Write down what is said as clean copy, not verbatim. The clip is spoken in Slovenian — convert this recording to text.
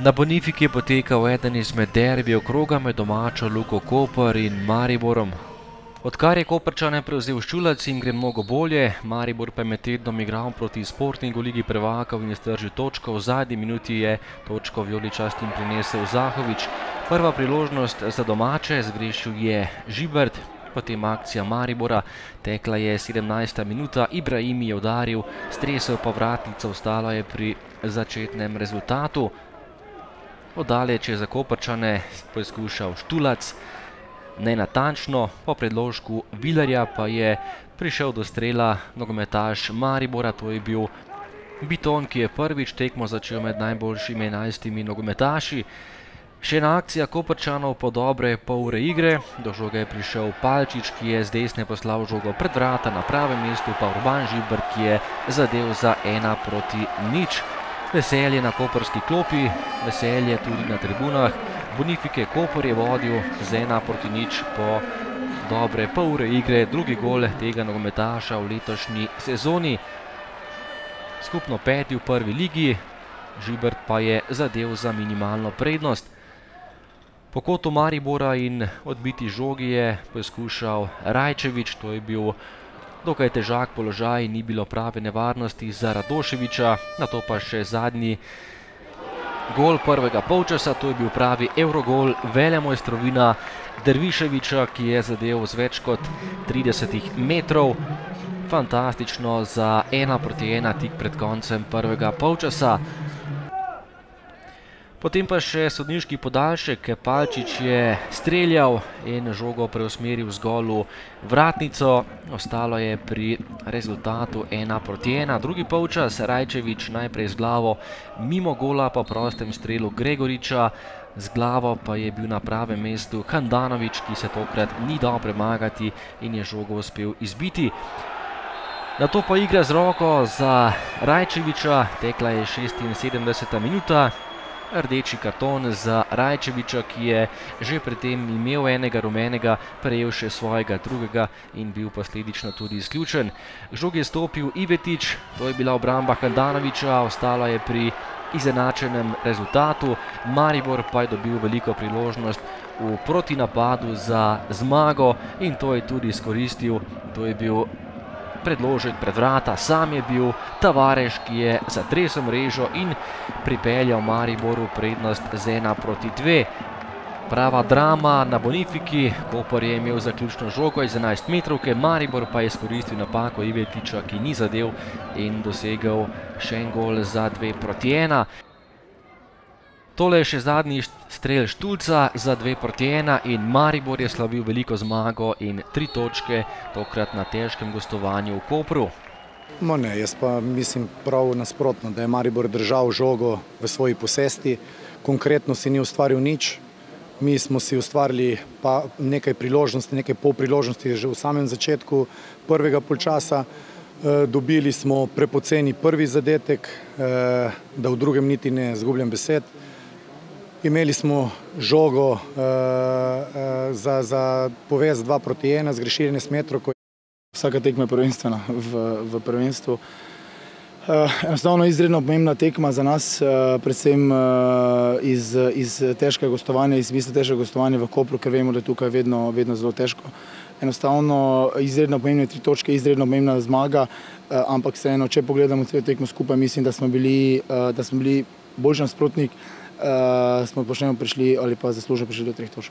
Na Bonifiki je potekal eden izmed derbijev kroga med domačo Luko Koper in Mariborom. Odkar je Koprčane prevzel Ščulac, jim gre mnogo bolje, Maribor pa je med tednom igral proti Sportingu Ligi prvakov in je stržil točko. V zadnji minuti je točko vijoličastim prinesel Zahovič. Prva priložnost za domače, zgrešil je Žibert, potem akcija Maribora, tekla je 17. minuta, Ibrahimi je udaril, stresel pa vratnico, ostalo je pri začetnem rezultatu. Oddaleč je za Koprčane poizkušal Štulac, nenatančno, po predložku Vilerja pa je prišel do strela nogometaš Maribora, to je bil Biton, ki je prvič tekmo začel med najboljšimi 11 nogometaši. Še ena akcija Koprčanov po dobre pol ure igre, do žoge je prišel Palčič, ki je z desne poslal žogo pred vrata, na pravem mestu pa Urban Žibert, ki je zadel za 1:0. Veselje na koprski klopi, veselje tudi na tribunah. Bonifike Koper je vodil z 1:0 po dobre pol ure igre, drugi gol tega nogometaša v letošnji sezoni. Skupno 5. v prvi ligi, Žibert pa je zadel za minimalno prednost. Po kotu Maribora in odbiti žogi je poskušal Rajčevič, to je bil dokaj težak položaj, ni bilo prave nevarnosti za Radoševiča, nato pa še zadnji gol prvega polčasa, to je bil pravi evrogol velemojstrovina Derviševiča, ki je zadel z več kot 30 metrov. Fantastično za 1:1 tik pred koncem prvega polčasa. Potem pa še sodniški podaljšek, Palčič je streljal in žogo preusmeril zgolj v vratnico. Ostalo je pri rezultatu 1:1. Drugi polčas, Rajčevič najprej z glavo mimo gola po prostem strelu Gregoriča, z glavo pa je bil na pravem mestu Handanović, ki se tokrat ni dal premagati in je žogo uspel izbiti. Nato pa igra z roko za Rajčeviča, tekla je 76. minuta. Rdeči karton za Rajčeviča, ki je že predtem imel enega rumenega, prejel še svojega drugega in bil posledično tudi izključen. K žogi je stopil Ivetič, to je bila obramba Handanovića, ostala je pri izenačenem rezultatu. Maribor pa je dobil veliko priložnost v protinapadu za zmago in to je tudi izkoristil. To je bil predložek pred vrata, sam je bil Tavares, ki je zatresel mrežo in pripeljal Mariboru prednost z 1:2. Prava drama na Bonifiki, Koper je imel zaključno žogo iz 11 metrovke, Maribor pa je izkoristil napako Ivetiča, ki ni zadel in dosegel še en gol za 2:1. Tole je še zadnji strel Štulca za 2:1 in Maribor je slavil veliko zmago in 3 točke, tokrat na težkem gostovanju v Kopru. Ne, jaz pa mislim prav nasprotno, da je Maribor držal žogo v svoji posesti, konkretno si ni ustvaril nič. Mi smo si ustvarili pa nekaj priložnosti, nekaj polpriložnosti že v samem začetku prvega polčasa. Dobili smo prepoceni prvi zadetek, da v drugem niti ne izgubljam besed. Imeli smo žogo za povez 2:1, zgrešili 11 metrov. Vsaka tekma je prvenstvena v prvenstvu. Enostavno izredno pomembna tekma za nas, predvsem iz težkega gostovanja, iz bistvu težkega gostovanja v Kopru, ker vemo, da je tukaj vedno zelo težko. Enostavno izredno pomembne 3 točke, izredno pomembna zmaga, ampak vseeno, če pogledamo celo tekmo skupaj, mislim, da smo bili boljši nasprotnik, smo pošteno prišli ali pa zasluženo prišli do 3 točk.